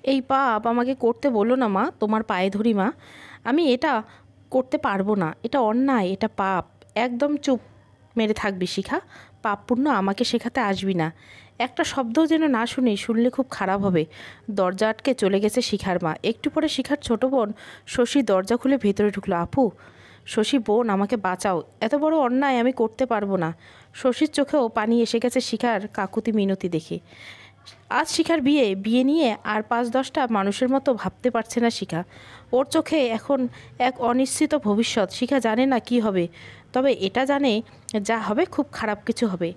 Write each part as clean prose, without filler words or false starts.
এই পাপ আমাকে করতে বলো না মা, তোমার পায়ে ধরি মা। আমি এটা করতে পারবো না, এটা অন্যায়, এটা পাপ। একদম চুপ মেরে থাকবি শিখা। পাপ পুণ্য আমাকে শেখাতে আসবি না। একটা শব্দও যেন না শুনি, শুনলে খুব খারাপ হবে। দরজা আটকে চলে গেছে শিখার মা। একটু পরে শিখার ছোট বোন শশী দরজা খুলে ভেতরে ঢুকলো। আপু, শশী বোন, আমাকে বাঁচাও, এত বড় অন্যায় আমি করতে পারবো না। শশীর চোখেও পানি এসে গেছে শিখার কাকুতি মিনতি দেখে। আজ শিখার বিয়ে, বিয়ে নিয়ে আর ৫-১০টা মানুষের মতো ভাবতে পারছে না শিখা। ওর চোখে এখন এক অনিশ্চিত ভবিষ্যৎ। শিখা জানে না কি হবে, তবে এটা জানে যা হবে খুব খারাপ কিছু হবে।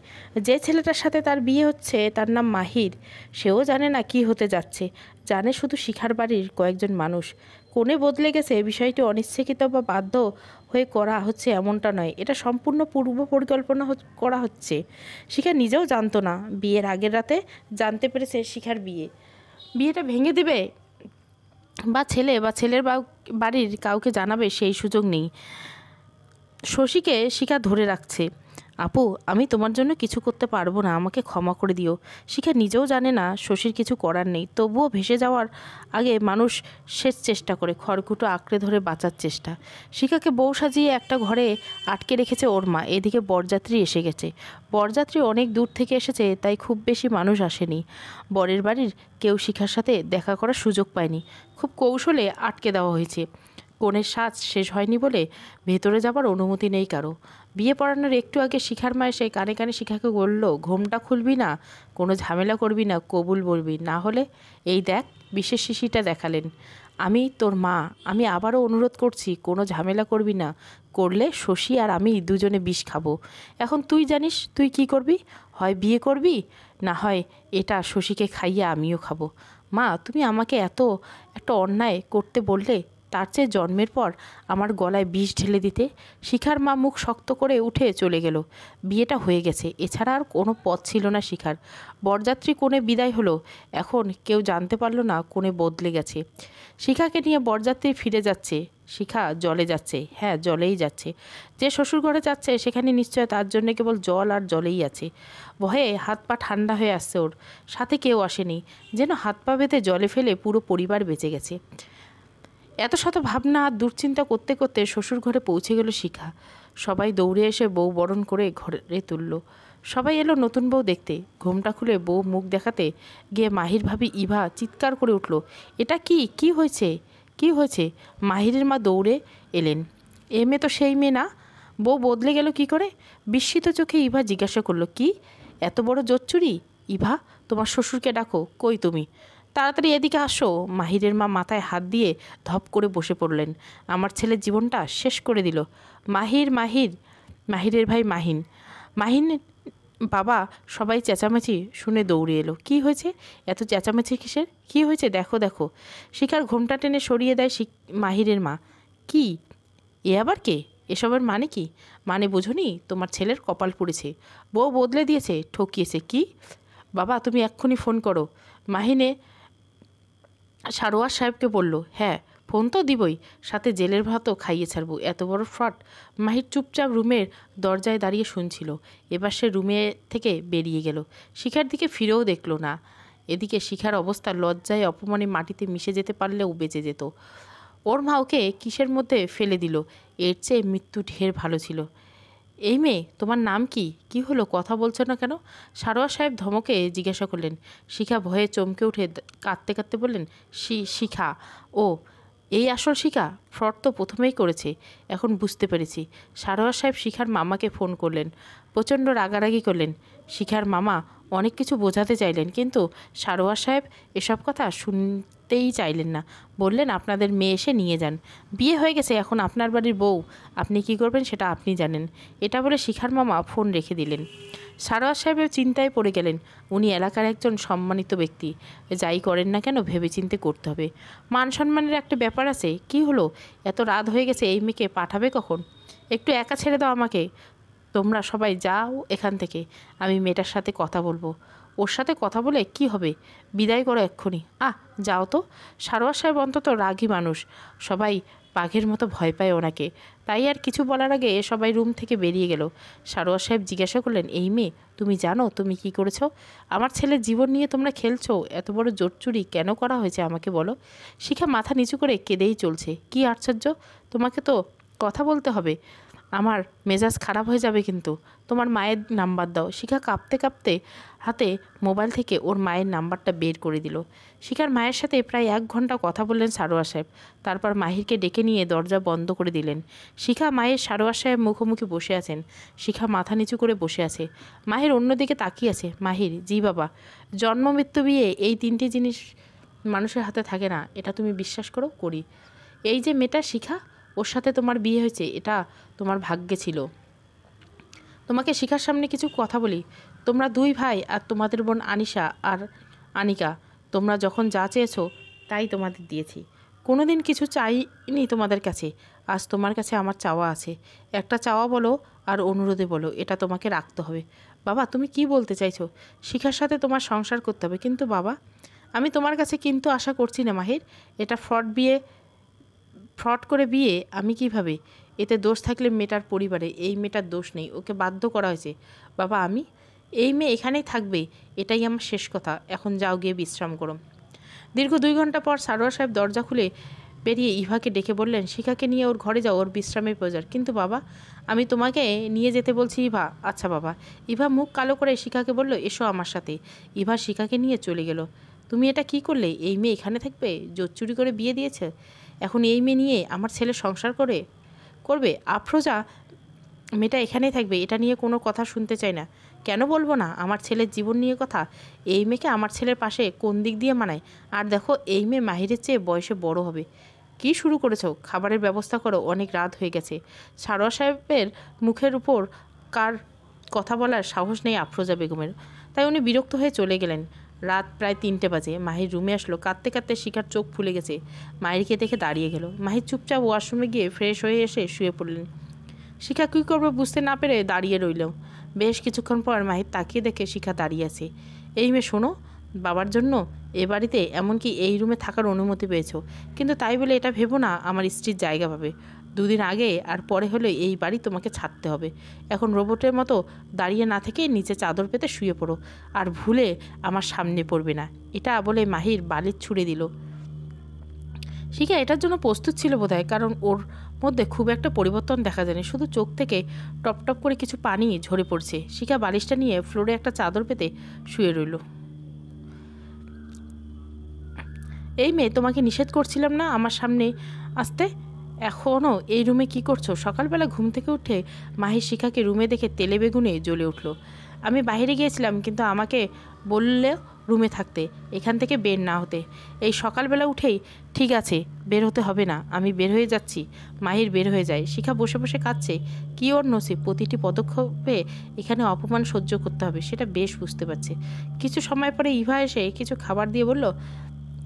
যে ছেলেটার সাথে তার বিয়ে হচ্ছে তার নাম মাহির। সেও জানে না কি হতে যাচ্ছে, জানে শুধু শিখার বাড়ির কয়েকজন মানুষ। কোণে বদলে গেছে বিষয়টি অনিচ্ছাকৃত বা বাধ্য হয়ে করা হচ্ছে এমনটা নয়, এটা সম্পূর্ণ পূর্ব পরিকল্পনা করা হচ্ছে। শিখা নিজেও জানতো না, বিয়ের আগের রাতে জানতে পেরেছে শিখার বিয়েটা ভেঙে দেবে বা ছেলের বাড়ির কাউকে জানাবে সেই সুযোগ নেই। শশীকে শিখা ধরে রাখছে। আপু, আমি তোমার জন্য কিছু করতে পারবো না, আমাকে ক্ষমা করে দিও। শিখা নিজেও জানে না শশীর কিছু করার নেই, তবুও ভেসে যাওয়ার আগে মানুষ শেষ চেষ্টা করে, খড়কুটো আঁকড়ে ধরে বাঁচার চেষ্টা। শিখাকে বউ সাজিয়ে একটা ঘরে আটকে রেখেছে ওর মা। এদিকে বরযাত্রী এসে গেছে। বরযাত্রী অনেক দূর থেকে এসেছে, তাই খুব বেশি মানুষ আসেনি। বরের বাড়ির কেউ শিখার সাথে দেখা করার সুযোগ পায়নি, খুব কৌশলে আটকে দেওয়া হয়েছে। কনের সাজ শেষ হয়নি বলে ভেতরে যাবার অনুমতি নেই কারো। বিয়ে পড়ানোর একটু আগে শিখার মা এসে কানে কানে শিখাকে বলল, ঘোমটা খুলবি না, কোনো ঝামেলা করবি না, কবুল বলবি, না হলে এই দেখ। বিশেষ শিশিটা দেখালেন। আমি তোর মা, আমি আবারও অনুরোধ করছি, কোনো ঝামেলা করবি না, করলে শশী আর আমি দুজনে বিষ খাবো। এখন তুই জানিস তুই কি করবি, হয় বিয়ে করবি, না হয় এটা শশীকে খাইয়ে আমিও খাবো। মা, তুমি আমাকে একটা অন্যায় করতে বললে, তার চেয়ে জন্মের পর আমার গলায় বিষ ঢেলে দিতে। শিখার মা মুখ শক্ত করে উঠে চলে গেল। বিয়েটা হয়ে গেছে, এছাড়া আর কোনো পথ ছিল না শিখার। বরযাত্রী কোণে বিদায় হলো। এখন কেউ জানতে পারল না কোণে বদলে গেছে। শিখাকে নিয়ে বরযাত্রী ফিরে যাচ্ছে। শিখা জলে যাচ্ছে, হ্যাঁ জলেই যাচ্ছে। যে শ্বশুর ঘরে যাচ্ছে সেখানে নিশ্চয় তার জন্য কেবল জল আর জলেই আছে। ভয়ে হাত পা ঠান্ডা হয়ে আসছে ওর। সাথে কেউ আসেনি, যেন হাত পা বেঁধে জলে ফেলে পুরো পরিবার বেঁচে গেছে। এত শত ভাবনা আর দুশ্চিন্তা করতে করতে শ্বশুর ঘরে পৌঁছে গেল শিখা। সবাই দৌড়ে এসে বউ বরণ করে ঘরে তুলল। সবাই এলো নতুন বউ দেখতে। ঘোমটা খুলে বউ মুখ দেখাতে গিয়ে মাহির ভাবি ইভা চিৎকার করে উঠল, এটা কি, কি হয়েছে, কি হয়েছে? মাহিরের মা দৌড়ে এলেন। এ মেয়ে তো সেই মেয়ে না, বউ বদলে গেল কি করে? বিস্মিত চোখে ইভা জিজ্ঞাসা করলো, কি এত বড় জোচ্চুরি? ইভা, তোমার শ্বশুরকে ডাকো, কই তুমি? তাড়াতাড়ি এদিকে আসো। মাহিরের মা মাথায় হাত দিয়ে ধপ করে বসে পড়লেন। আমার ছেলের জীবনটা শেষ করে দিল। মাহির, মাহির, মাহিরের ভাই মাহিন, মাহিন বাবা। সবাই চেঁচামেচি শুনে দৌড়ে এলো। কি হয়েছে, এত চেঁচামেচি কিসের, কি হয়েছে দেখো দেখো। শিখার ঘোমটা টেনে সরিয়ে দেয় মাহিরের মা। কি, এ আবার কে? এসবের মানে কি? মানে বোঝনি, তোমার ছেলের কপাল পুড়েছে, বউ বদলে দিয়েছে, ঠকিয়েছে। কি? বাবা তুমি এক্ষুনি ফোন করো। মাহিনে সারোয়ার সাহেবকে বলল। হ্যাঁ, ফোন তো দিবই, সাথে জেলের ভাতও খাইয়ে ছাড়বো। এত বড় ফ্রড। মাহির চুপচাপ রুমের দরজায় দাঁড়িয়ে শুনছিল। এবার সে রুমে থেকে বেরিয়ে গেল, শিখার দিকে ফিরেও দেখল না। এদিকে শিখার অবস্থা লজ্জায় অপমানে মাটিতে মিশে যেতে পারলেও বেঁচে যেত। ওর মা ওকে কিসের মধ্যে ফেলে দিল, এর চেয়ে মৃত্যু ঢের ভালো ছিল। এই মেয়ে, তোমার নাম কি? কি হলো, কথা বলছো না কেন? সারোয়ার সাহেব ধমকে জিজ্ঞাসা করলেন। শিখা ভয়ে চমকে উঠে কাঁদতে কাঁদতে বললেন, শিখা। ও, এই আসল শিখা? ফ্রড তো প্রথমেই করেছে, এখন বুঝতে পেরেছি। সারোয়ার সাহেব শিখার মামাকে ফোন করলেন। প্রচণ্ড রাগারাগি করলেন। শিখার মামা অনেক কিছু বোঝাতে চাইলেন, কিন্তু সারোয়ার সাহেব এসব কথা শুনতেই চাইলেন না। বললেন, আপনাদের মেয়ে এসে নিয়ে যান, বিয়ে হয়ে গেছে, এখন আপনার বাড়ির বউ, আপনি কি করবেন সেটা আপনি জানেন। এটা বলে শিখার মামা ফোন রেখে দিলেন। সারোয়ার সাহেবের চিন্তায় পড়ে গেলেন। উনি এলাকার একজন সম্মানিত ব্যক্তি, যাই করেন না কেন ভেবেচিন্তে করতে হবে। মান সম্মানের একটা ব্যাপার আছে। কি হলো, এত রাত হয়ে গেছে, এই মেয়েকে পাঠাবে কখন? একটু একা ছেড়ে দাও আমাকে। তোমরা সবাই যাও এখান থেকে, আমি মেয়েটার সাথে কথা বলবো। ওর সাথে কথা বলে কি হবে, বিদায় করো এক্ষুনি। যাও তো। সারোয়ার সাহেব অন্তত রাগী মানুষ। সবাই বাঘের মতো ভয় পায় ওনাকে। তাই আর কিছু বলার আগে সবাই রুম থেকে বেরিয়ে গেল। সারোয়ার সাহেব জিজ্ঞাসা করলেন, এই মেয়ে, তুমি জানো তুমি কি করেছো? আমার ছেলের জীবন নিয়ে তোমরা খেলছো? এত বড় জোট চুরি কেন করা হয়েছে আমাকে বলো। শিখা মাথা নিচু করে কেঁদেই চলছে। কি আশ্চর্য, তোমাকে তো কথা বলতে হবে, আমার মেজাজ খারাপ হয়ে যাবে কিন্তু। তোমার মায়ের নাম্বার দাও। শিখা কাঁপতে কাঁপতে হাতে মোবাইল থেকে ওর মায়ের নাম্বারটা বের করে দিল। শিখার মায়ের সাথে প্রায় 1 ঘন্টা কথা বললেন সারোয়ার সাহেব। তারপর মাহিরকে ডেকে নিয়ে দরজা বন্ধ করে দিলেন। শিখা মায়ের সারোয়ার সাহেব মুখোমুখি বসে আছেন। শিখা মাথা নিচু করে বসে আছে। মাহির অন্যদিকে তাকিয়ে আছে। মাহির, জি বাবা। জন্ম মৃত্যু বিয়ে এই 3টে জিনিস মানুষের হাতে থাকে না, এটা তুমি বিশ্বাস করো? করি। এই যে মেয়েটা শিখা, ওর সাথে তোমার বিয়ে হয়েছে, এটা তোমার ভাগ্যে ছিল। তোমাকে শিখার সামনে কিছু কথা বলি। তোমরা 2 ভাই আর তোমাদের বোন আনিশা আর আনিকা, তোমরা যখন যা চেয়েছো তাই তোমাদের দিয়েছি। কোনো দিন কিছু চাইনি তোমাদের কাছে। আজ তোমার কাছে আমার চাওয়া আছে। একটা চাওয়া বলো আর অনুরোধে বলো, এটা তোমাকে রাখতে হবে। বাবা, তুমি কি বলতে চাইছো? শিখার সাথে তোমার সংসার করতে হবে। কিন্তু বাবা, আমি তোমার কাছে কিন্তু আশা করছি না মাহির। এটা ফ্রড করে বিয়ে। আমি কিভাবে? এতে দোষ থাকলে মেয়েটার পরিবারে, এই মেয়েটার দোষ নেই, ওকে বাধ্য করা হয়েছে। বাবা, এই মেয়ে এখানেই থাকবে, এটাই আমার শেষ কথা। এখন যাও, গিয়ে বিশ্রাম করো। দীর্ঘ 2 ঘন্টা পর সারোয়ার সাহেব দরজা খুলে বেরিয়ে ইভাকে ডেকে বললেন, শিখাকে নিয়ে ওর ঘরে যাও, ওর বিশ্রামের প্রয়োজন। কিন্তু বাবা, আমি তোমাকে নিয়ে যেতে বলছি। ইভা, আচ্ছা বাবা। ইভা মুখ কালো করে শিখাকে বলল, এসো আমার সাথে। ইভা শিখাকে নিয়ে চলে গেল। তুমি এটা কি করলে? এই মেয়ে এখানে থাকবে? জোর চুরি করে বিয়ে দিয়েছে, এখন এই মেয়ে নিয়ে আমার ছেলে সংসার করবে? আফরোজা, মেয়েটা এখানেই থাকবে, এটা নিয়ে কোনো কথা শুনতে চাই না। কেন বলবো না? আমার ছেলের জীবন নিয়ে কথা। এই মেয়েকে আমার ছেলের পাশে কোন দিক দিয়ে মানায়? আর দেখো, এই মেয়ে মাহিরের চেয়ে বয়সে বড় হবে। কি শুরু করেছো? খাবারের ব্যবস্থা করো, অনেক রাত হয়ে গেছে। সারোয়ার সাহেবের মুখের উপর কার কথা বলার সাহস নেই আফরোজা বেগমের। তাই উনি বিরক্ত হয়ে চলে গেলেন। রাত প্রায় 3টে বাজে। মাহির রুমে আসলো। কাঁদতে কাঁদতে শিখার চোখ ফুলে গেছে। মাহিরকে দেখে দাঁড়িয়ে গেল। মাহির চুপচাপ ওয়াশরুমে গিয়ে ফ্রেশ হয়ে এসে শুয়ে পড়লেন। শিখা কী করবে বুঝতে না পেরে দাঁড়িয়ে রইল। বেশ কিছুক্ষণ পর মাহির তাকিয়ে দেখে শিখা দাঁড়িয়ে আছে। এই মেয়ে, শোনো, বাবার জন্য এ বাড়িতে, এমনকি এই রুমে থাকার অনুমতি পেয়েছো, কিন্তু তাই বলে এটা ভেবো না আমার স্ত্রীর জায়গা পাবে। 2 দিন আগে আর পরে হলে এই বাড়ি তোমাকে ছাড়তে হবে। এখন রোবটের মতো দাঁড়িয়ে না থেকে নিচে চাদর পেতে শুয়ে পড়ো, আর ভুলে আমার সামনে পড়বে না। এটা বলে মাহির বালিশ ছুঁড়ে দিল। শিখা এটার জন্য প্রস্তুত ছিল বোধহয়, কারণ ওর মধ্যে খুব একটা পরিবর্তন দেখা যায়নি, শুধু চোখ থেকে টপ টপ করে কিছু পানি ঝরে পড়ছে। শিখা বালিশটা নিয়ে ফ্লোরে একটা চাদর পেতে শুয়ে রইল। এই মেয়ে, তোমাকে নিষেধ করছিলাম না আমার সামনে আসতে? এখনও এই রুমে কি করছো? সকালবেলা ঘুম থেকে উঠে মাহির শিখাকে রুমে দেখে তেলে বেগুনে জ্বলে উঠল। আমি বাইরে গিয়েছিলাম, কিন্তু আমাকে বললে রুমে থাকতে, এখান থেকে বের না হতে। এই সকালবেলা উঠেই ঠিক আছে, বের হতে হবে না, আমি বের হয়ে যাচ্ছি। মাহির বের হয়ে যায়। শিখা বসে বসে কাঁদছে। কী ওর নসিব, প্রতিটি পদক্ষেপে এখানে অপমান সহ্য করতে হবে, সেটা বেশ বুঝতে পারছে। কিছু সময় পরে ইভা এসে কিছু খাবার দিয়ে বলল,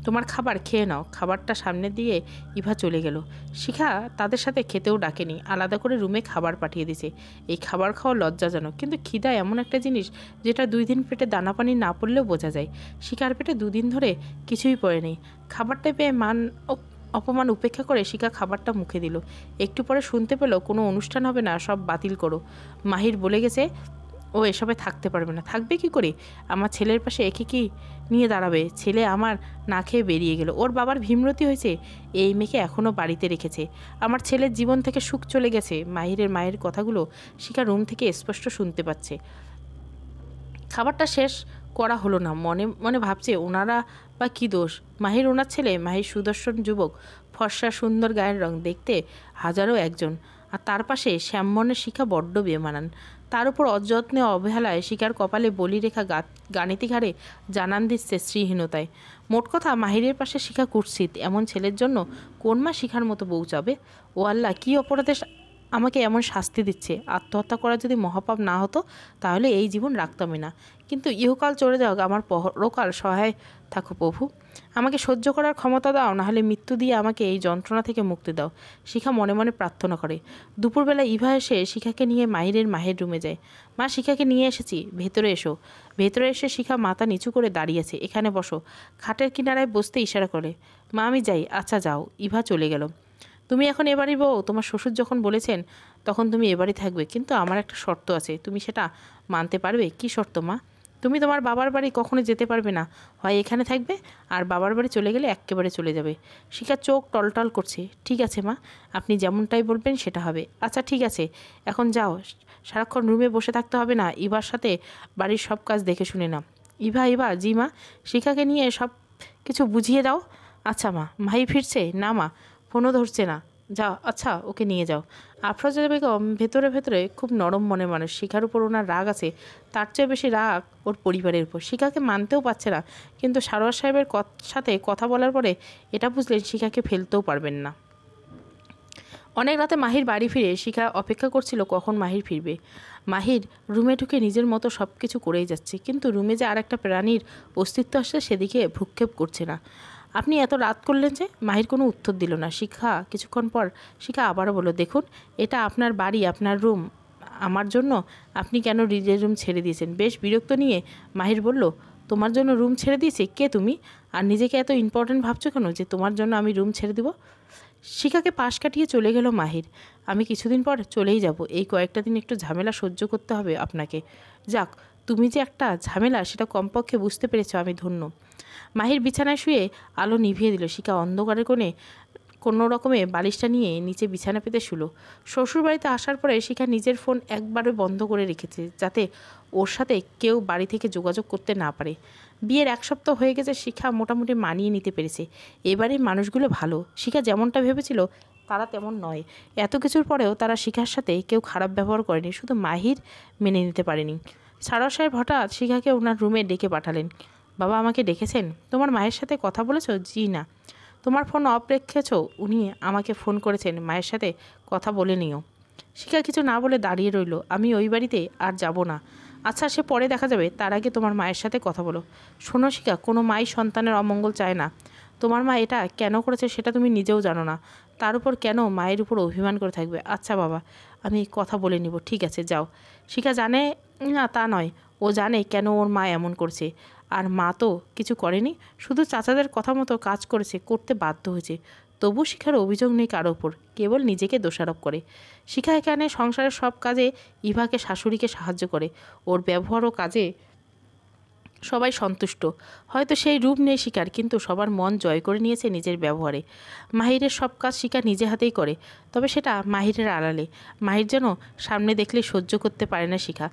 তোমার খাবার খেয়ে নাও। খাবারটা সামনে দিয়ে ইভা চলে গেল। শিখা তাদের সাথে খেতেও ডাকেনি, আলাদা করে রুমে খাবার পাঠিয়ে দিয়েছে। এই খাবার খাওয়া লজ্জাজনক, কিন্তু খিদা এমন একটা জিনিস যেটা 2 দিন পেটে দানা পানি না পড়লেও বোঝা যায়। শিখার পেটে 2 দিন ধরে কিছুই পড়ে নেই। খাবারটা পেয়ে অপমান উপেক্ষা করে শিখা খাবারটা মুখে দিল। একটু পরে শুনতে পেল, কোনো অনুষ্ঠান হবে না, সব বাতিল করো। মাহির বলে গেছে ও এসবে থাকতে পারবে না। থাকবে কি করে? আমার ছেলের পাশে একে কি নিয়ে দাঁড়াবে? ছেলে আমার না খেয়ে বেরিয়ে গেল, ওর বাবার ভীমরতি হয়েছে, এই মেয়েকে এখনও বাড়িতে রেখেছে। আমার ছেলের জীবন থেকে সুখ চলে গেছে। মাহিরের মায়ের কথাগুলো শিখা রুম থেকে স্পষ্ট শুনতে পাচ্ছে। খাবারটা শেষ করা হলো না। মনে মনে ভাবছে, ওনারা বা কী দোষ? মাহির ওনার ছেলে। মাহির সুদর্শন যুবক, ফর্সা সুন্দর গায়ের রং, দেখতে হাজারও একজন। আর তার পাশে শ্যামবর্ণের শিখা বড্ড বেমানান। তার উপর অযত্নে অবহেলায় শিখার কপালে বলিরেখা গাণিতিক হারে জানান দিচ্ছে শ্রীহীনতায়। মোট কথা, মাহিরের পাশে শিখা কুৎসিত। এমন ছেলের জন্য কোন মা শিখার মতো বউ চাবে? ও আল্লাহ, কী অপরাধে আমাকে এমন শাস্তি দিচ্ছে? আত্মহত্যা করা যদি মহাপাপ না হতো তাহলে এই জীবন রাখতামই না, কিন্তু ইহকাল চলে যাওক, আমার পরকাল সহায় থাকো প্রভু। আমাকে সহ্য করার ক্ষমতা দাও, নাহলে মৃত্যু দিয়ে আমাকে এই যন্ত্রণা থেকে মুক্তি দাও। শিখা মনে মনে প্রার্থনা করে। দুপুরবেলা ইভা এসে শিখাকে নিয়ে মাহির রুমে যায়। মা, শিখাকে নিয়ে এসেছি, ভেতরে এসো। ভেতরে এসে শিখা মাথা নিচু করে দাঁড়িয়েছে। এখানে বসো। খাটের কিনারায় বসতে ইশারা করে। মা, আমি যাই। আচ্ছা যাও। ইভা চলে গেল। তুমি এখন এবারই বউ, তোমার শ্বশুর যখন বলেছেন তখন তুমি এবারই থাকবে, কিন্তু আমার একটা শর্ত আছে, তুমি সেটা মানতে পারবে? কি শর্ত মা? তুমি তোমার বাবার বাড়ি কখনো যেতে পারবে না, হয় এখানে থাকবে, আর বাবার বাড়ি চলে গেলে এক্কেবারে চলে যাবে। শিখার চোখ টলটল করছে। ঠিক আছে মা, আপনি যেমনটাই বলবেন সেটা হবে। আচ্ছা ঠিক আছে, এখন যাও, সারাক্ষণ রুমে বসে থাকতে হবে না, ইভার সাথে বাড়ির সব কাজ দেখে শুনে নাও। ইভা, জি মা। শিখাকে নিয়ে সব কিছু বুঝিয়ে দাও। আচ্ছা মা। মাহি ফিরছে? না মা, ফোনও ধরছে না। যাও, আচ্ছা ওকে নিয়ে যাও। আফরোজা বেগম ভেতরে ভেতরে খুব নরম মনের মানুষ। শিখার উপর ওনার রাগ আছে, তার চেয়ে বেশি রাগ ওর পরিবারের উপর। শিখাকে মানতেও পারছে না, কিন্তু সারোয়ার সাহেবের সাথে কথা বলার পরে এটা বুঝলেন শিখাকে ফেলতেও পারবেন না। অনেক রাতে মাহির বাড়ি ফিরে শিখা অপেক্ষা করছিল কখন মাহির ফিরবে। মাহির রুমে ঢুকে নিজের মতো সব কিছু করেই যাচ্ছে, কিন্তু রুমে যে আর একটা প্রাণীর অস্তিত্ব আসছে সেদিকে ভ্রুক্ষেপ করছে না। আপনি এত রাত করলেন যে? মাহির কোনো উত্তর দিল না। কিছুক্ষণ পর শিখা আবারও বলল, দেখুন এটা আপনার বাড়ি, আপনার রুম, আমার জন্য আপনি কেন নিজের রুম ছেড়ে দিয়েছেন? বেশ বিরক্ত নিয়ে মাহির বলল, তোমার জন্য রুম ছেড়ে দিয়েছে? কে তুমি? আর নিজেকে এত ইম্পর্ট্যান্ট ভাবছো কেন যে তোমার জন্য আমি রুম ছেড়ে দেবো? শিখাকে পাশ কাটিয়ে চলে গেল মাহির। আমি কিছুদিন পর চলেই যাব, এই কয়েকটা দিন একটু ঝামেলা সহ্য করতে হবে আপনাকে। যাক, তুমি যে একটা ঝামেলা সেটা কমপক্ষে বুঝতে পেরেছ, আমি ধন্য। মাহির বিছানায় শুয়ে আলো নিভিয়ে দিল। শিখা অন্ধকারের কোণে কোনো রকমে বালিশটা নিয়ে নিচে বিছানা পেতে শুলো। শ্বশুরবাড়িতে আসার পরে শিখা নিজের ফোন একবারে বন্ধ করে রেখেছে, যাতে ওর সাথে কেউ বাড়ি থেকে যোগাযোগ করতে না পারে। বিয়ের 1 সপ্তাহ হয়ে গেছে, শিখা মোটামুটি মানিয়ে নিতে পেরেছে। এবারে মানুষগুলো ভালো, শিখা যেমনটা ভেবেছিল তারা তেমন নয়। এত কিছুর পরেও তারা শিখার সাথে কেউ খারাপ ব্যবহার করেনি, শুধু মাহির মেনে নিতে পারেনি। সারোয়ার সাহেব হঠাৎ শিখাকে ওনার রুমে ডেকে পাঠালেন। বাবা, আমাকে ডেকেছেন? তোমার মায়ের সাথে কথা বলেছ? জি না। তোমার ফোন অফ রেখেছ? উনি আমাকে ফোন করেছেন, মায়ের সাথে কথা বলে নিও। শিখা কিছু না বলে দাঁড়িয়ে রইল। আমি ওই বাড়িতে আর যাব না। আচ্ছা, সে পরে দেখা যাবে, তার আগে তোমার মায়ের সাথে কথা বলো। শোনো শিখা, কোনো মাই সন্তানের অমঙ্গল চায় না। তোমার মা এটা কেন করেছে সেটা তুমি নিজেও জানো না, তার উপর কেন মায়ের উপর অভিমান করে থাকবে? আচ্ছা বাবা, আমি কথা বলে নিব। ঠিক আছে, যাও। শিখা জানে না তা নয়, ও জানে কেন ওর মা এমন করছে। আর মা তো কিছু করেনি, শুধু চাচাদের কথা মতো কাজ করেছে, করতে বাধ্য হয়েছে। তবু শিখার অভিযোগ নেই কারো ওপর, কেবল নিজেকে দোষারোপ করে। শিখা এখানে সংসারের সব কাজে ইভাকে শাশুড়িকে সাহায্য করে, ওর ব্যবহার ও কাজে সবাই সন্তুষ্ট। হয়তো সেই রূপ নেই শিখার, কিন্তু সবার মন জয় করে নিয়েছে নিজের ব্যবহারে। মাহিরের সব কাজ শিখা নিজে হাতেই করে, তবে সেটা মাহিরের আড়ালে। মাহির যেন সামনে দেখলে সহ্য করতে পারে না শিখা।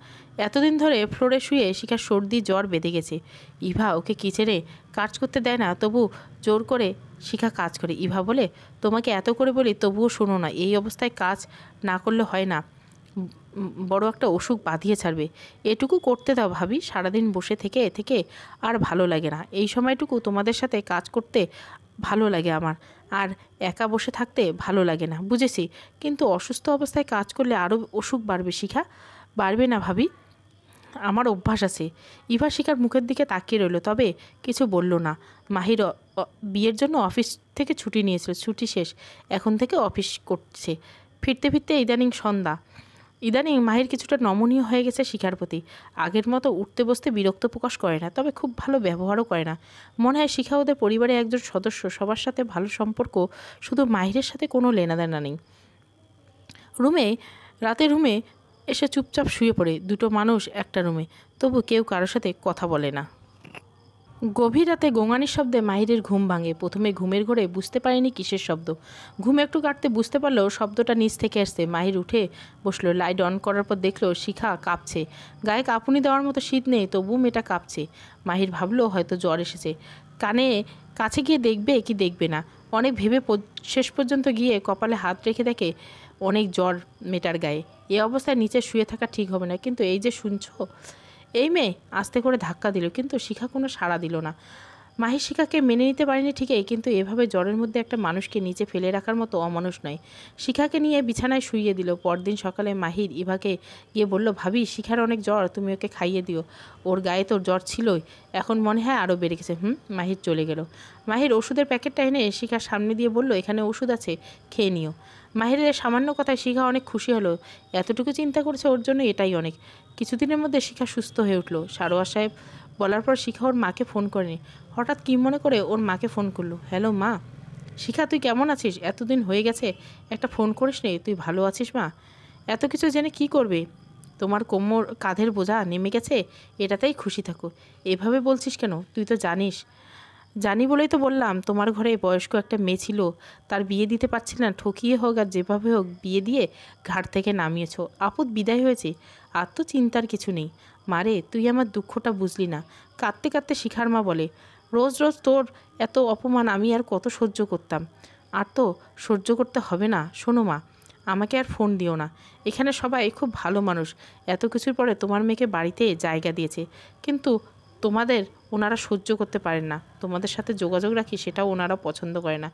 এতদিন ধরে ফ্লোরে শুয়ে শিখার সর্দি জ্বর বেঁধে গেছে। ইভা ওকে কিচেনে কাজ করতে দেয় না, তবু জোর করে শিখা কাজ করে। ইভা বলে, তোমাকে এত করে বলি তবুও শোনো না, এই অবস্থায় কাজ না করলে হয় না, বড় একটা অসুখ বাঁধিয়ে ছাড়বে। এটুকু করতে দাও ভাবি, সারাদিন বসে থেকে থেকে আর ভালো লাগে না। এই সময়টুকু তোমাদের সাথে কাজ করতে ভালো লাগে আমার, আর একা বসে থাকতে ভালো লাগে না। বুঝেছি, কিন্তু অসুস্থ অবস্থায় কাজ করলে আরও অসুখ বাড়বে শিখা। বাড়বে না ভাবি, আমার অভ্যাস আছে। ইভা শিখার মুখের দিকে তাকিয়ে রইল, তবে কিছু বলল না। মাহির বিয়ের জন্য অফিস থেকে ছুটি নিয়েছিল, ছুটি শেষ, এখন থেকে অফিস করছে। ফিরতে ফিরতে ইদানিং মাহির কিছুটা নমনীয় হয়ে গেছে শিখার প্রতি। আগের মতো উঠতে বসতে বিরক্ত প্রকাশ করে না, তবে খুব ভালো ব্যবহারও করে না। মনে হয় শিখা ওদের পরিবারের একজন সদস্য, সবার সাথে ভালো সম্পর্ক, শুধু মাহিরের সাথে কোনো লেনাদেনা নেই। রাতে রুমে এসে চুপচাপ শুয়ে পড়ে। দুটো মানুষ একটা রুমে, তবু কেউ কারোর সাথে কথা বলে না। গভীর রাতে গোঙানির শব্দে মাহিরের ঘুম ভাঙে। প্রথমে ঘুমের ঘোরে বুঝতে পারেনি কিসের শব্দ। ঘুম একটু কাটতে বুঝতে পারলেও শব্দটা নিচ থেকে আসছে। মাহির উঠে বসলো। লাইট অন করার পর দেখলো শিখা কাঁপছে। গায়ে কাঁপুনি দেওয়ার মতো শীত নেই, তবু মেয়েটা কাঁপছে। মাহির ভাবলো হয়তো জ্বর এসেছে। কাছে গিয়ে দেখবে কি দেখবে না, অনেক ভেবে শেষ পর্যন্ত গিয়ে কপালে হাত রেখে দেখে অনেক জ্বর মেয়েটার গায়ে। এই অবস্থায় নিচে শুয়ে থাকা ঠিক হবে না, কিন্তু এই যে শুনছো। এই মেয়ে আস্তে করে ধাক্কা দিল, কিন্তু শিখা কোনো সাড়া দিল না। মাহির শিখাকে মেনে নিতে পারেনি ঠিকই, কিন্তু এভাবে জ্বরের মধ্যে একটা মানুষকে নিচে ফেলে রাখার মতো অমানুষ নয়। শিখাকে নিয়ে বিছানায় শুইয়ে দিল। পরদিন সকালে মাহির ইভাকে গিয়ে বলল, ভাবি শিখার অনেক জ্বর, তুমি ওকে খাইয়ে দিও। ওর গায়ে তোর জ্বর ছিলই, এখন মনে হয় আরও বেড়ে গেছে। মাহির চলে গেল। মাহির ওষুধের প্যাকেটটা এনে শিখার সামনে দিয়ে বলল, এখানে ওষুধ আছে, খেয়ে নিও। মাহিরের সামান্য কথায় শিখা অনেক খুশি হলো। এতটুকু চিন্তা করেছে ওর জন্য, এটাই অনেক। কিছুদিনের মধ্যে শিখা সুস্থ হয়ে উঠল। সারোয়ার সাহেব বলার পর শিখা ওর মাকে ফোন করেনি। হঠাৎ কী মনে করে ওর মাকে ফোন করলো। হ্যালো মা। শিখা, তুই কেমন আছিস? এতদিন হয়ে গেছে, একটা ফোন করিস নি। তুই ভালো আছিস মা? এত কিছু জেনে কি করবে? তোমার কোমর কাঁধের বোঝা নেমে গেছে, এটাতেই খুশি থাকো। এভাবে বলছিস কেন? তুই তো জানিস। জানি বলেই তো বললাম, তোমার ঘরে বয়স্ক একটা মেয়ে ছিল, তার বিয়ে দিতে পারছিল না, ঠকিয়ে হোক আর যেভাবে হোক বিয়ে দিয়ে ঘাট থেকে নামিয়েছ। আপদ বিদায় হয়েছে, আর তো চিন্তার কিছু নেই। মারে, তুই আমার দুঃখটা বুঝলি না। কাঁদতে কাঁদতে শিখার মা বলে, রোজ রোজ তোর এত অপমান আমি আর কত সহ্য করতাম। আর তো সহ্য করতে হবে না। শোনো মা, আমাকে আর ফোন দিও না। এখানে সবাই খুব ভালো মানুষ। এত কিছুর পরে তোমার মেয়েকে বাড়িতে জায়গা দিয়েছে, কিন্তু তোমাদের ওনারা সহ্য করতে পারেন না। তোমাদের সাথে যোগাযোগ রাখি, সেটাও ওনারা পছন্দ করে না।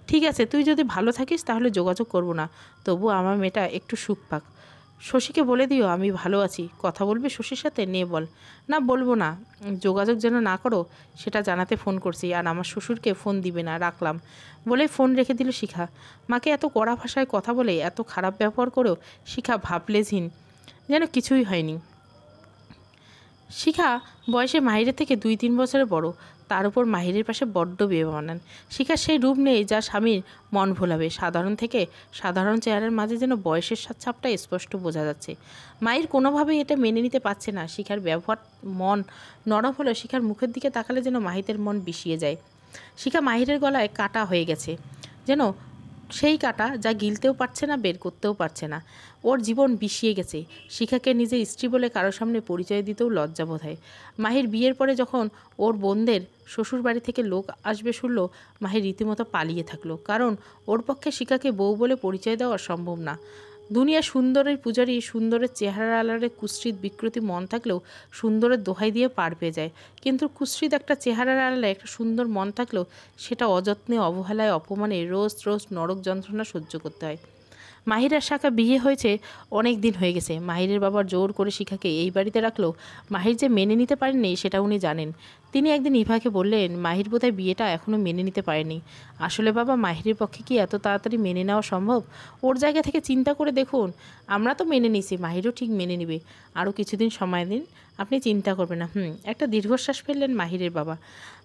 ঠিক আছে, তুই যদি ভালো থাকিস তাহলে যোগাযোগ করব না, তবু আমার মেয়েটা একটু সুখ পাক। শশীকে বলে দিও আমি ভালো আছি। কথা বলবি শশীর সাথে? নে বল। না, বলবো না। যোগাযোগ যেন না করো সেটা জানাতে ফোন করছি। আর আমার শ্বশুরকে ফোন দিবে না, রাখলাম। বলে ফোন রেখে দিল শিখা। মাকে এত কড়া ভাষায় কথা বলে, এত খারাপ ব্যবহার করেও শিখা ভাবলেঝিন যেন কিছুই হয়নি। শিখা বয়সে মাহিরের থেকে 2-3 বছরের বড়। তার উপর মাহিরের পাশে বড্ড বেমানান। শিখার সেই রূপ নেই যা স্বামীর মন ভোলাবে। সাধারণ থেকে সাধারণ চেহারার মাঝে যেন বয়সের ছাপটা স্পষ্ট বোঝা যাচ্ছে। মাহির কোনোভাবেই এটা মেনে নিতে পারছে না। শিখার ব্যবহার মন নরম হলেও শিখার মুখের দিকে তাকালে যেন মাহিতের মন বিষিয়ে যায়। শিখা মাহিরের গলায় কাটা হয়ে গেছে, যেন সেই কাটা যা গিলতেও পারছে না, বের করতেও পারছে না। ওর জীবন বিষিয়ে গেছে। শিখাকে নিজের স্ত্রী বলে কারোর সামনে পরিচয় দিতেও লজ্জা বোধ হয়। মাহির বিয়ের পরে যখন ওর বোনদের শ্বশুর বাড়ি থেকে লোক আসবে শুনল, মাহির রীতিমতো পালিয়ে থাকলো। কারণ ওর পক্ষে শিখাকে বউ বলে পরিচয় দেওয়া সম্ভব না। দুনিয়া সুন্দরের পূজারী, সুন্দরের চেহারা আলারে কুৎসিত বিকৃতি মন থাকলেও সুন্দরের দোহাই দিয়ে পার পেয়ে যায়। কিন্তু কুৎসিত একটা চেহারার আড়ালে একটা সুন্দর মন থাকলেও সেটা অযত্নে, অবহেলায়, অপমানে রোজ রোজ নরক যন্ত্রণা সহ্য করতে হয়। মাহির আর শাখা বিয়ে হয়েছে অনেক দিন হয়ে গেছে। মাহিরের বাবা জোর করে শিখাকে এই বাড়িতে রাখলেও মাহির যে মেনে নিতে পারেননি সেটা উনি জানেন। তিনি একদিন ইভাকে বললেন, মাহির বোধহয় বিয়েটা এখনও মেনে নিতে পারেনি। আসলে বাবা, মাহিরের পক্ষে কি এত তাড়াতাড়ি মেনে নেওয়া সম্ভব? ওর জায়গা থেকে চিন্তা করে দেখুন। আমরা তো মেনে নিছি, মাহিরও ঠিক মেনে নেবে। আরও কিছুদিন সময় দিন, আপনি চিন্তা করবেন না। একটা দীর্ঘশ্বাস ফেললেন মাহিরের বাবা।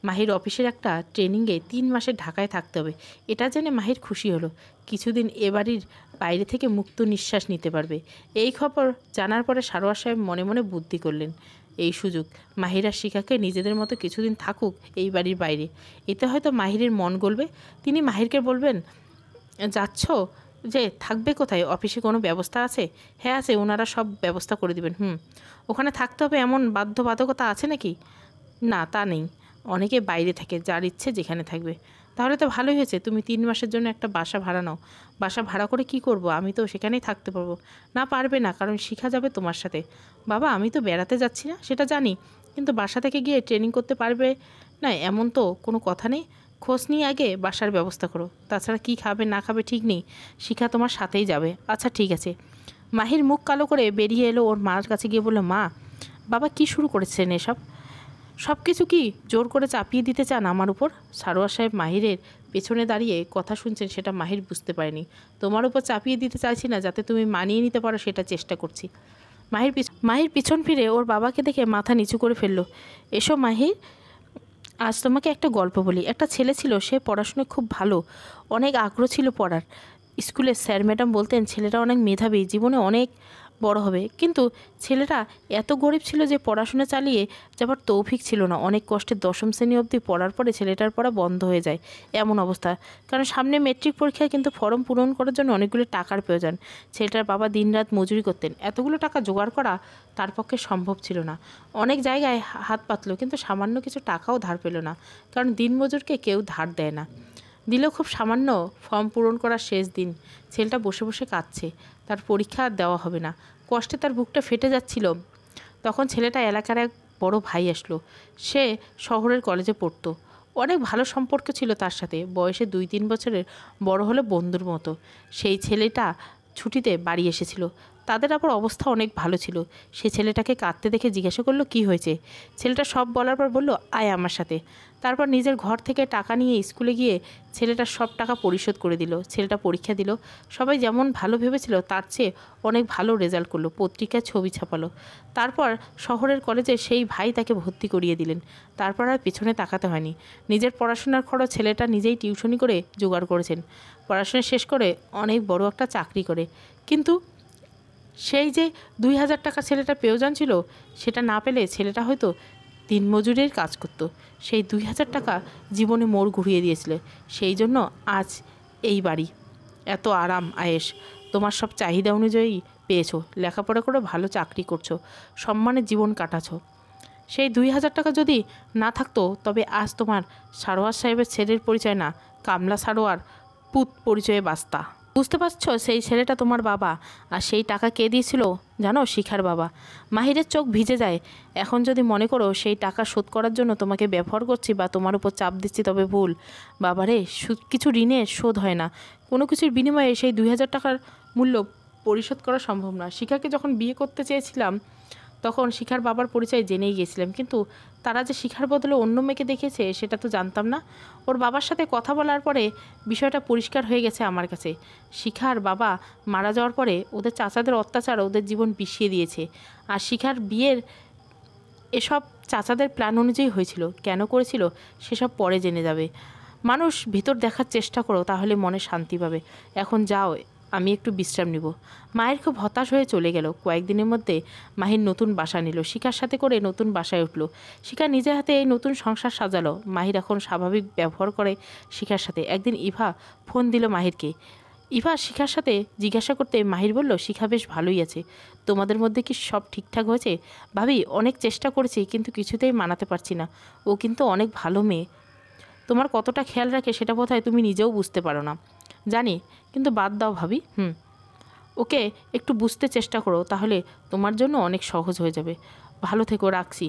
মাহির অফিসের একটা ট্রেনিংয়ে 3 মাসের ঢাকায় থাকতে হবে, এটা জেনে মাহির খুশি হলো। কিছুদিন এ বাড়ির বাইরে থেকে মুক্ত নিঃশ্বাস নিতে পারবে। এই খবর জানার পরে সারোয়ার সাহেব মনে মনে বুদ্ধি করলেন, এই সুযোগ মাহির আর শিখাকে নিজেদের মতো কিছুদিন থাকুক এই বাড়ির বাইরে। এতে হয়তো মাহিরের মন গলবে। তিনি মাহিরকে বলবেন, যাচ্ছ যে থাকবে কোথায়? অফিসে কোনো ব্যবস্থা আছে? হ্যাঁ আছে, ওনারা সব ব্যবস্থা করে দেবেন। ওখানে থাকতে হবে এমন বাধ্যবাধকতা আছে নাকি? না, তা নেই। অনেকে বাইরে থাকে, যার ইচ্ছে যেখানে থাকবে। তাহলে তো ভালোই হয়েছে, তুমি 3 মাসের জন্য একটা বাসা ভাড়া নাও। বাসা ভাড়া করে কি করব? আমি তো সেখানেই থাকতে পারবো না। পারবে না, কারণ শিখা যাবে তোমার সাথে। বাবা, আমি তো বেড়াতে যাচ্ছি না সেটা জানি, কিন্তু বাসা থেকে গিয়ে ট্রেনিং করতে পারবে না এমন তো কোনো কথা নেই। খোঁজ নিয়ে আগে বাসার ব্যবস্থা করো। তাছাড়া কি খাবে না খাবে ঠিক নেই। শিখা তোমার সাথেই যাবে। আচ্ছা ঠিক আছে। মাহির মুখ কালো করে বেরিয়ে এলো। ওর মার কাছে গিয়ে বলল, মা, বাবা কি শুরু করেছেন এসব? সব কিছু কি জোর করে চাপিয়ে দিতে চান আমার উপর? সারোয়ার সাহেব মাহিরের পেছনে দাঁড়িয়ে কথা শুনছেন, সেটা মাহির বুঝতে পারেনি। তোমার উপর চাপিয়ে দিতে চাইছি না, যাতে তুমি মানিয়ে নিতে পারো সেটা চেষ্টা করছি। মাহির পিছন ফিরে ওর বাবাকে দেখে মাথা নিচু করে ফেলল। এসো মাহির, আজ তোমাকে একটা গল্প বলি। একটা ছেলে ছিল, সে পড়াশোনায় খুব ভালো, অনেক আগ্রহ ছিল পড়ার। স্কুলের স্যার ম্যাডাম বলতেন ছেলেটা অনেক মেধাবী, জীবনে অনেক বড় হবে। কিন্তু ছেলেটা এত গরিব ছিল যে পড়াশোনা চালিয়ে যাবার তৌফিক ছিল না। অনেক কষ্টে 10ম শ্রেণী অবধি পড়ার পরে ছেলেটার পড়া বন্ধ হয়ে যায়। এমন অবস্থা, কারণ সামনে মেট্রিক পরীক্ষায় কিন্তু ফর্ম পূরণ করার জন্য অনেকগুলো টাকার প্রয়োজন। ছেলেটার বাবা দিনরাত মজুরি করতেন। এতগুলো টাকা জোগাড় করা তার পক্ষে সম্ভব ছিল না। অনেক জায়গায় হাত পাতলো, কিন্তু সামান্য কিছু টাকাও ধার পেল না, কারণ দিনমজুরকে কেউ ধার দেয় না। দিলেও খুব সামান্য। ফর্ম পূরণ করার শেষ দিন, ছেলেটা বসে বসে কাঁদছে। তার পরীক্ষা আর দেওয়া হবে না। কষ্টে তার বুকটা ফেটে যাচ্ছিল। তখন ছেলেটা এলাকার এক বড় ভাই আসলো। সে শহরের কলেজে পড়তো। অনেক ভালো সম্পর্ক ছিল তার সাথে। বয়সে 2-3 বছরের বড় হলে বন্ধুর মতো। সেই ছেলেটা ছুটিতে বাড়ি এসেছিল। তাদের আবার অবস্থা অনেক ভালো ছিল। সে ছেলেটাকে কাঁদতে দেখে জিজ্ঞাসা করলো কি হয়েছে। ছেলেটা সব বলার পর বলল, আয় আমার সাথে। তারপর নিজের ঘর থেকে টাকা নিয়ে স্কুলে গিয়ে ছেলেটার সব টাকা পরিশোধ করে দিল। ছেলেটা পরীক্ষা দিল, সবাই যেমন ভালো ভেবেছিল তার চেয়ে অনেক ভালো রেজাল্ট করলো, পত্রিকায় ছবি ছাপালো। তারপর শহরের কলেজে সেই ভাই তাকে ভর্তি করিয়ে দিলেন। তারপর আর পিছনে তাকাতে হয়নি। নিজের পড়াশোনার খরচ ছেলেটা নিজেই টিউশনি করে জোগাড় করেছেন। পড়াশোনা শেষ করে অনেক বড় একটা চাকরি করে। কিন্তু সেই যে 2000 টাকা ছেলেটা প্রয়োজন ছিল, সেটা না পেলে ছেলেটা হয়তো দিনমজুরের কাজ করত। সেই 2000 টাকা জীবনে মোড় ঘুরিয়ে দিয়েছিল। সেই জন্য আজ এই বাড়ি, এত আরাম আয়েশ, তোমার সব চাহিদা অনুযায়ী পেয়েছো। লেখাপড়া করে ভালো চাকরি করছো, সম্মানের জীবন কাটাছো। সেই 2000 টাকা যদি না থাকতো তবে আজ তোমার সারোয়ার সাহেবের ছেলের পরিচয় না, কামলা সারোয়ার পুত পরিচয়ে বাস্তা। বুঝতে পারছো, সেই ছেলেটা তোমার বাবা। আর সেই টাকা কে দিয়েছিল জানো? শিখার বাবা। মাহিরের চোখ ভিজে যায়। এখন যদি মনে করো সেই টাকা শোধ করার জন্য তোমাকে ব্যবহার করছি বা তোমার উপর চাপ দিচ্ছি তবে ভুল। বাবারে, কিছু ঋণের শোধ হয় না। কোনো কিছুর বিনিময়ে সেই 2000 টাকার মূল্য পরিশোধ করা সম্ভব না। শিখাকে যখন বিয়ে করতে চেয়েছিলাম তখন শিখার বাবার পরিচয় জেনেই গেছিলাম, কিন্তু তারা যে শিখার বদলে অন্য মেয়েকে দেখেছে সেটা তো জানতাম না। ওর বাবার সাথে কথা বলার পরে বিষয়টা পরিষ্কার হয়ে গেছে আমার কাছে। শিখার বাবা মারা যাওয়ার পরে ওদের চাচাদের অত্যাচার ওদের জীবন পিষিয়ে দিয়েছে। আর শিখার বিয়ের এসব চাচাদের প্ল্যান অনুযায়ী হয়েছিল। কেন করেছিল সেসব পরে জেনে যাবে। মানুষ ভিতর দেখার চেষ্টা করো, তাহলে মনে শান্তি পাবে। এখন যাও, আমি একটু বিশ্রাম নিব। মায়ের খুব হতাশ হয়ে চলে গেল। কয়েকদিনের মধ্যে মাহির নতুন বাসা নিল, শিখার সাথে করে নতুন বাসায় উঠল। শিখা নিজের হাতে এই নতুন সংসার সাজালো। মাহির এখন স্বাভাবিক ব্যবহার করে শিখার সাথে। একদিন ইভা ফোন দিল মাহিরকে। ইভা শিখার সাথে জিজ্ঞাসা করতে মাহির বলল, শিখা বেশ ভালোই আছে। তোমাদের মধ্যে কি সব ঠিকঠাক হয়েছে? ভাবি, অনেক চেষ্টা করেছি কিন্তু কিছুতেই মানাতে পারছি না। ও কিন্তু অনেক ভালো মেয়ে, তোমার কতটা খেয়াল রাখে সেটা বোধহয় তুমি নিজেও বুঝতে পারো না। জানি, কিন্তু বাদ দাও ভাবি। ওকে একটু বুঝতে চেষ্টা করো, তাহলে তোমার জন্য অনেক সহজ হয়ে যাবে। ভালো থেকো, রাখছি।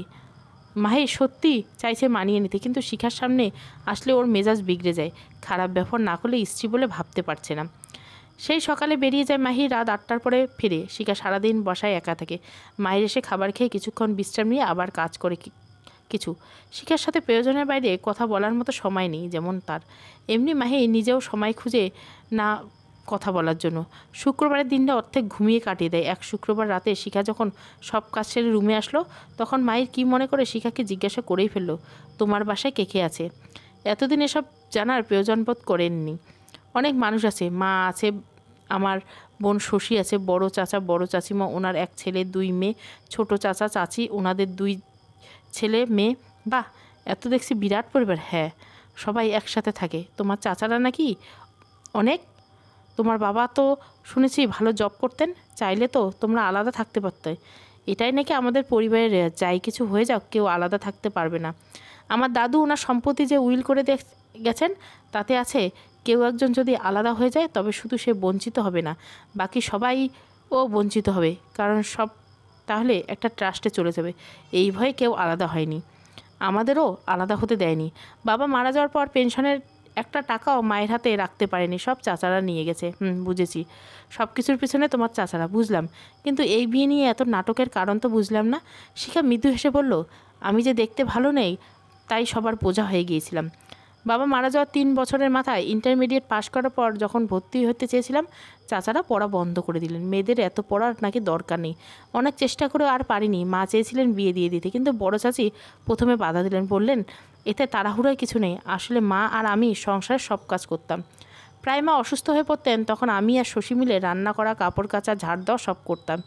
মাহি সত্যি চাইছে মানিয়ে নিতে, কিন্তু শিখার সামনে আসলে ওর মেজাজ বিগড়ে যায়। খারাপ ব্যবহার না করলে স্ত্রী বলে ভাবতে পারছে না। সেই সকালে বেরিয়ে যায় মাহি, রাত 8টার পরে ফিরে। শিখা সারাদিন বসায় একা থাকে। মাহির এসে খাবার খেয়ে কিছুক্ষণ বিশ্রাম নিয়ে আবার কাজ করে কিছু। শিখার সাথে প্রয়োজনের বাইরে কথা বলার মতো সময় নেই যেমন তার। এমনি মাহি নিজেও সময় খুঁজে না কথা বলার জন্য। শুক্রবারের দিনটা অর্ধেক ঘুমিয়ে কাটিয়ে দেয়। এক শুক্রবার রাতে শিখা যখন সব কাজ সেরে রুমে আসলো, তখন মায়ের কি মনে করে শিখাকে জিজ্ঞাসা করেই ফেললো, তোমার বাসায় কে কে আছে? এতদিন এসব জানার প্রয়োজন বোধ করেননি। অনেক মানুষ আছে, মা আছে, আমার বোন শশী আছে, বড় চাচা বড় চাচিমা, ওনার এক ছেলে 2 মেয়ে, ছোট চাচা চাচি, ওনাদের 2 ছেলে মেয়ে। বাহ, এত দেখছি বিরাট পরিবার। হ্যাঁ, সবাই একসাথে থাকে। তোমার চাচারা নাকি অনেক? তোমার বাবা তো শুনেছি ভালো জব করতেন, চাইলে তো তোমরা আলাদা থাকতে পারতে। এটাই নাকি আমাদের পরিবারের রেওয়াজ, যাই কিছু হয়ে যাক কেউ আলাদা থাকতে পারবে না। আমার দাদু ওনার সম্পত্তি যে উইল করে গেছেন তাতে আছে, কেউ একজন যদি আলাদা হয়ে যায় তবে শুধু সে বঞ্চিত হবে না, বাকি সবাই বঞ্চিত হবে, কারণ সব তাহলে একটা ট্রাস্টে চলে যাবে। এই ভয়ে কেউ আলাদা হয়নি, আমাদেরও আলাদা হতে দেয়নি। বাবা মারা যাওয়ার পর পেনশনের একটা টাকাও মায়ের হাতে রাখতে পারেনি, সব চাচারা নিয়ে গেছে। বুঝেছি, সব কিছুর পিছনে তোমার চাচারা, বুঝলাম। কিন্তু এই বিয়ে নিয়ে এত নাটকের কারণ তো বুঝলাম না। শিখা মৃদু হেসে বলল, আমি যে দেখতে ভালো নেই তাই সবার বোঝা হয়ে গিয়েছিলাম। বাবা মারা যাওয়ার 3 বছরের মাথায় ইন্টারমিডিয়েট পাশ করার পর যখন ভর্তি হতে চেয়েছিলাম, চাচারা পড়া বন্ধ করে দিলেন। মেয়েদের এত পড়ার নাকি দরকার নেই। অনেক চেষ্টা করে আর পারিনি। মা চেয়েছিলেন বিয়ে দিয়ে দিতে, কিন্তু বড় চাচি প্রথমে বাধা দিলেন, বললেন এতে তাড়াহুড়োয় কিছু নেই। আসলে মা আর আমি সংসারের সব কাজ করতাম। প্রায় মা অসুস্থ হয়ে পড়তেন, তখন আমি আর শশী মিলে রান্না করা, কাপড় কাচা, ঝাড় দেওয়া সব করতাম।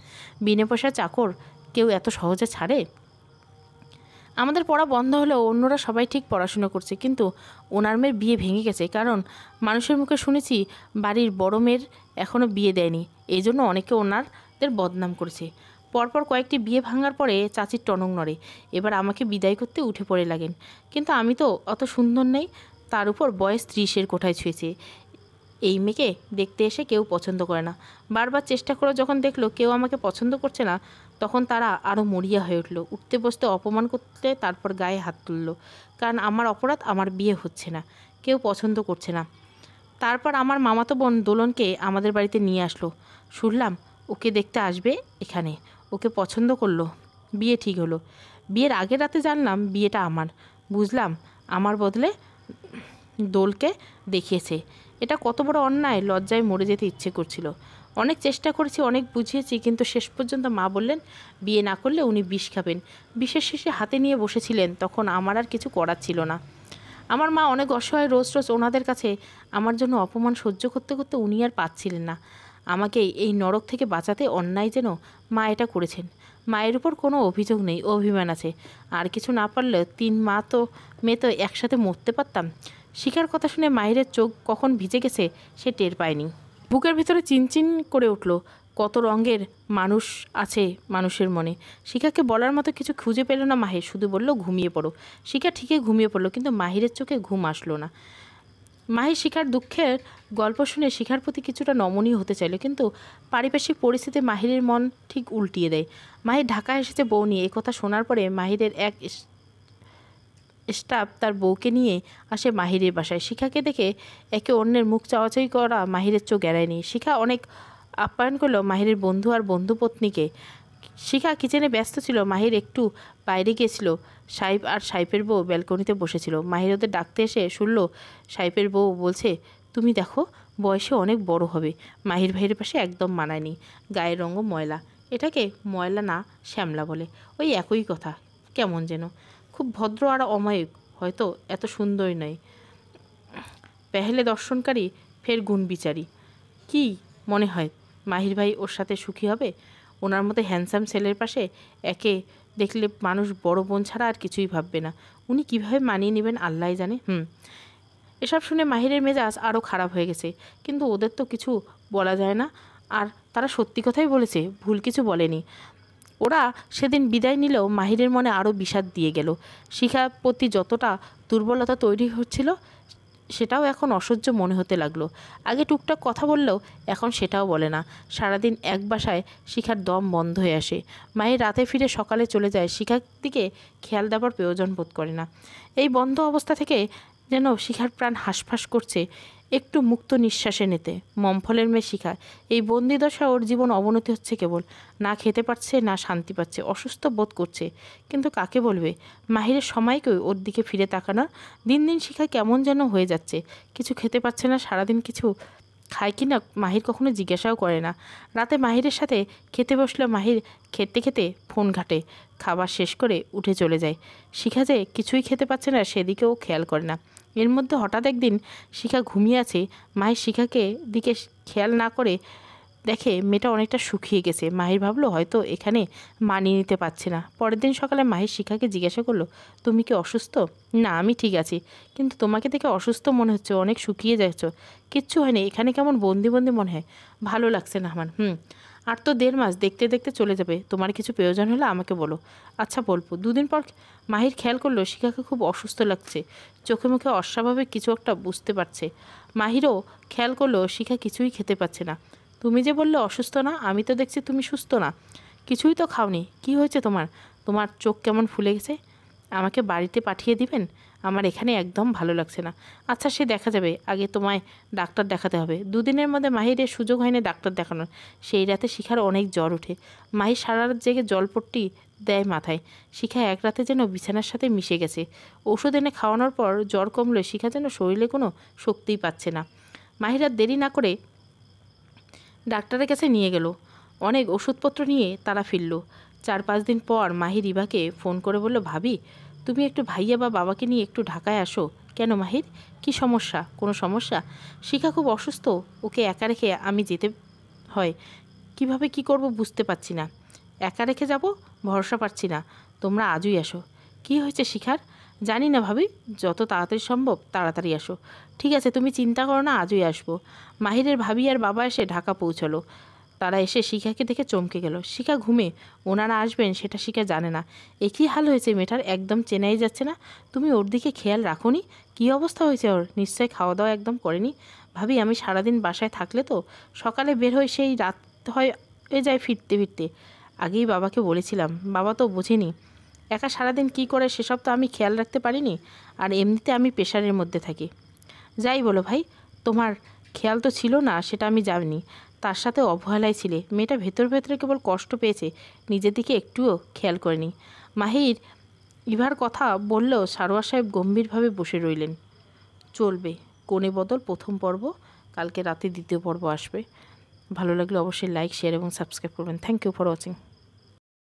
বিনে পয়সা চাকর কেউ এত সহজে ছাড়ে? আমাদের পড়া বন্ধ হলেও অন্যরা সবাই ঠিক পড়াশুনো করছে, কিন্তু ওনার মেয়ের বিয়ে ভেঙে গেছে। কারণ মানুষের মুখে শুনেছি বাড়ির বড় মেয়ের এখনও বিয়ে দেয়নি, এই জন্য অনেকে ওনাদের বদনাম করেছে। পরপর কয়েকটি বিয়ে ভাঙার পরে চাচির টনক নড়ে। এবার আমাকে বিদায় করতে উঠে পড়ে লাগেন, কিন্তু আমি তো অত সুন্দর নেই, তার উপর বয়স 30-এর কোঠায় ছুঁয়েছে। এই মেয়েকে দেখতে এসে কেউ পছন্দ করে না। বারবার চেষ্টা করে যখন দেখলো কেউ আমাকে পছন্দ করছে না, তখন তারা আরও মরিয়া হয়ে উঠল। উঠতে বসতে অপমান করতে, তারপর গায়ে হাত তুলল। কারণ আমার অপরাধ, আমার বিয়ে হচ্ছে না, কেউ পছন্দ করছে না। তারপর আমার মামাতো বোন দোলনকে আমাদের বাড়িতে নিয়ে আসলো। শুনলাম ওকে দেখতে আসবে এখানে, ওকে পছন্দ করলো, বিয়ে ঠিক হলো। বিয়ের আগের রাতে জানলাম বিয়েটা আমার, বুঝলাম আমার বদলে দোলকে দেখিয়েছে। এটা কত বড় অন্যায়! লজ্জায় মরে যেতে ইচ্ছে করছিল। অনেক চেষ্টা করেছি, অনেক বুঝিয়েছি, কিন্তু শেষ পর্যন্ত মা বললেন বিয়ে না করলে উনি বিষ খাবেন। বিষের শেষে হাতে নিয়ে বসেছিলেন, তখন আমার আর কিছু করার ছিল না। আমার মা অনেক অসহায়, রোজ রোজ ওনাদের কাছে আমার জন্য অপমান সহ্য করতে করতে উনি আর পাচ্ছিলেন না। আমাকে এই নরক থেকে বাঁচাতে অন্যায় যেন মা এটা করেছেন। মায়ের উপর কোনো অভিযোগ নেই, অভিমান আছে। আর কিছু না পারলেও মেয়ে তো একসাথে মরতে পারতাম। শিখার কথা শুনে মাহিরের চোখ কখন ভিজে গেছে সে টের পায়নি। বুকের ভিতরে চিনচিন করে উঠল। কত রঙের মানুষ আছে মানুষের মনে। শিখাকে বলার মতো কিছু খুঁজে পেল না মাহির, শুধু বলল ঘুমিয়ে পড়ো। শিখা ঠিকই ঘুমিয়ে পড়লো, কিন্তু মাহিরের চোখে ঘুম আসলো না। মাহির শিখার দুঃখের গল্প শুনে শিখার প্রতি কিছুটা নমনীয় হতে চাইল, কিন্তু পারিপার্শ্বিক পরিস্থিতি মাহিরের মন ঠিক উল্টিয়ে দেয়। মাহির ঢাকা এসেছে বউ নিয়ে, একথা শোনার পরে মাহিরের এক স্টাফ তার বউকে নিয়ে আসে মাহিরের বাসায়। শিখাকে দেখে একে অন্যের মুখ চাওয়াচাই করা মাহিরের চোখ এড়ায়নি। শিখা অনেক আপ্যায়ন করলো মাহিরের বন্ধু আর বন্ধুপত্নীকে। শিখা কিচেনে ব্যস্ত ছিল, মাহির একটু বাইরে গিয়েছিল। সাইফ আর সাইফের বউ ব্যালকনিতে বসেছিল। মাহির ওদের ডাকতে এসে শুনল সাইফের বউ বলছে, তুমি দেখো বয়সে অনেক বড় হবে। মাহির ভাইয়ের পাশে একদম মানায়নি, গায়ের রঙও ময়লা। এটাকে ময়লা না শ্যামলা বলে, ওই একই কথা। কেমন যেন খুব ভদ্র আর অমায়িক, হয়তো এত সুন্দরী নয়। পেহলে দর্শনকারী ফের গুণ বিচারী। কি মনে হয় মাহির ভাই ওর সাথে সুখী হবে? ওনার মতো হ্যান্ডসাম ছেলের পাশে একে দেখলে মানুষ বড় বোন ছাড়া আর কিছুই ভাববে না। উনি কিভাবে মানিয়ে নেবেন আল্লাহ জানে। এসব শুনে মাহিরের মেজাজ আরও খারাপ হয়ে গেছে, কিন্তু ওদের তো কিছু বলা যায় না। আর তারা সত্যি কথাই বলেছে, ভুল কিছু বলেনি। ওরা সেদিন বিদায় নিলেও মাহিরের মনে আরও বিষাদ দিয়ে গেল। শিখার প্রতি যতটা দুর্বলতা তৈরি হচ্ছিল, সেটাও এখন অসহ্য মনে হতে লাগলো। আগে টুকটাক কথা বললেও এখন সেটাও বলে না। সারাদিন এক বাসায় শিখার দম বন্ধ হয়ে আসে। মায়ের রাতে ফিরে সকালে চলে যায়, শিখার দিকে খেয়াল দেওয়ার প্রয়োজন বোধ করে না। এই বন্ধ অবস্থা থেকে যেন শিখার প্রাণ হাঁসফাঁস করছে একটু মুক্ত নিঃশ্বাসে নিতে। মমফলের মেয়ে শিখা, এই বন্দিদশা ওর জীবন অবনতি হচ্ছে কেবল। না খেতে পারছে, না শান্তি পাচ্ছে, অসুস্থ বোধ করছে। কিন্তু কাকে বলবে? মাহিরের সময়কেও ওর দিকে ফিরে তাকানোর। দিন দিন শিখা কেমন যেন হয়ে যাচ্ছে। কিছু খেতে পাচ্ছে না, সারাদিন কিছু খায় কি না মাহির কখনো জিজ্ঞাসাও করে না। রাতে মাহিরের সাথে খেতে বসলে মাহির খেতে খেতে ফোন ঘাটে, খাবার শেষ করে উঠে চলে যায়। শিখা যে কিছুই খেতে পাচ্ছে না সেদিকেও খেয়াল করে না। এর মধ্যে হঠাৎ একদিন শিখা ঘুমিয়ে আছে, মাহির শিখাকে দিকে খেয়াল না করে দেখে মেয়েটা অনেকটা শুকিয়ে গেছে। মাহির ভাবলো হয়তো এখানে মানিয়ে নিতে পারছে না। পরের দিন সকালে মাহির শিখাকে জিজ্ঞাসা করলো, তুমি কি অসুস্থ? না, আমি ঠিক আছি, কিন্তু তোমাকে দেখে অসুস্থ মনে হচ্ছে, অনেক শুকিয়ে যাচ্ছ। কিচ্ছু হয়নি, এখানে কেমন বন্দি বন্দি মনে হয়, ভালো লাগছে না আমার। আর তো 1.5 মাস, দেখতে দেখতে চলে যাবে। তোমার কিছু প্রয়োজন হলে আমাকে বলো। আচ্ছা বলবো। 2 দিন পর মাহির খেয়াল করলো শিখাকে খুব অসুস্থ লাগছে, চোখে মুখে অস্বাভাবিক কিছু একটা বুঝতে পারছে। মাহিরও খেয়াল করলো শিখা কিছুই খেতে পাচ্ছে না। তুমি যে বললে অসুস্থ না, আমি তো দেখছি তুমি সুস্থ না। কিছুই তো খাওনি, কি হয়েছে তোমার? তোমার চোখ কেমন ফুলে গেছে। আমাকে বাড়িতে পাঠিয়ে দিবেন? আমার এখানে একদম ভালো লাগছে না। আচ্ছা, সে দেখা যাবে, আগে তোমায় ডাক্তার দেখাতে হবে। 2 দিনের মধ্যে মাহিরের সুযোগ হয়নি ডাক্তার দেখানোর। সেই রাতে শিখার অনেক জ্বর ওঠে। মাহির সারা রাত জেগে জলপট্টি দেয় মাথায়। শিখা এক রাতে যেন বিছানার সাথে মিশে গেছে। ওষুধ এনে খাওয়ানোর পর জ্বর কমলে শিখা যেন শরীরে কোনো শক্তিই পাচ্ছে না। মাহির আর দেরি না করে ডাক্তারের কাছে নিয়ে গেল। অনেক ওষুধপত্র নিয়ে তারা ফিরল। 4-5 দিন পর মাহির ইভাকে ফোন করে বলল, ভাবি তুমি একটু ভাইয়া বা বাবাকে নিয়ে একটু ঢাকায় আসো। কেন মাহির, কি সমস্যা? কোনো সমস্যা? শিখা খুব অসুস্থ, ওকে একা রেখে আমি যেতে হয়। কিভাবে কি করব বুঝতে পারছি না। একা রেখে যাব, ভরসা পাচ্ছি না। তোমরা আজই আসো। কি হয়েছে শিখার? জানি না ভাবি, যত তাড়াতাড়ি সম্ভব তাড়াতাড়ি আসো। ঠিক আছে, তুমি চিন্তা করো না, আজই আসবো। মাহিরের ভাবি আর বাবা এসে ঢাকা পৌঁছলো। তারা এসে শিখাকে দেখে চমকে গেল। শিখা ঘুমে, ওনারা আসবেন সেটা শিখা জানে না। একই হাল হয়েছে মেয়েটার, একদম চেনাই যাচ্ছে না। তুমি ওর দিকে খেয়াল রাখোনি? কী অবস্থা হয়েছে ওর? নিশ্চয়ই খাওয়া দাওয়া একদম করেনি। ভাবি, আমি সারাদিন বাসায় থাকলে তো সকালে বের হয়ে সেই রাত হয়ে যায় ফিরতে ফিরতে। আগেই বাবাকে বলেছিলাম, বাবা তো বোঝেনি। একা সারাদিন কি করে সেসব তো আমি খেয়াল রাখতে পারিনি। আর এমনিতে আমি প্রেশারের মধ্যে থাকি। যাই বলো ভাই, তোমার খেয়াল তো ছিল না সেটা আমি জানি, তার সাথে অবহেলায় ছিলে। মেয়েটা ভেতর ভেতরে কেবল কষ্ট পেয়েছে, নিজের দিকে একটুও খেয়াল করেনি। মাহির ইভার কথা বললেও সারোয়ার সাহেব গম্ভীরভাবে বসে রইলেন। চলবে কনে বদল প্রথম পর্ব, কালকে রাতে দ্বিতীয় পর্ব আসবে। ভালো লাগলে অবশ্যই লাইক, শেয়ার এবং সাবস্ক্রাইব করবেন। Thank you for watching.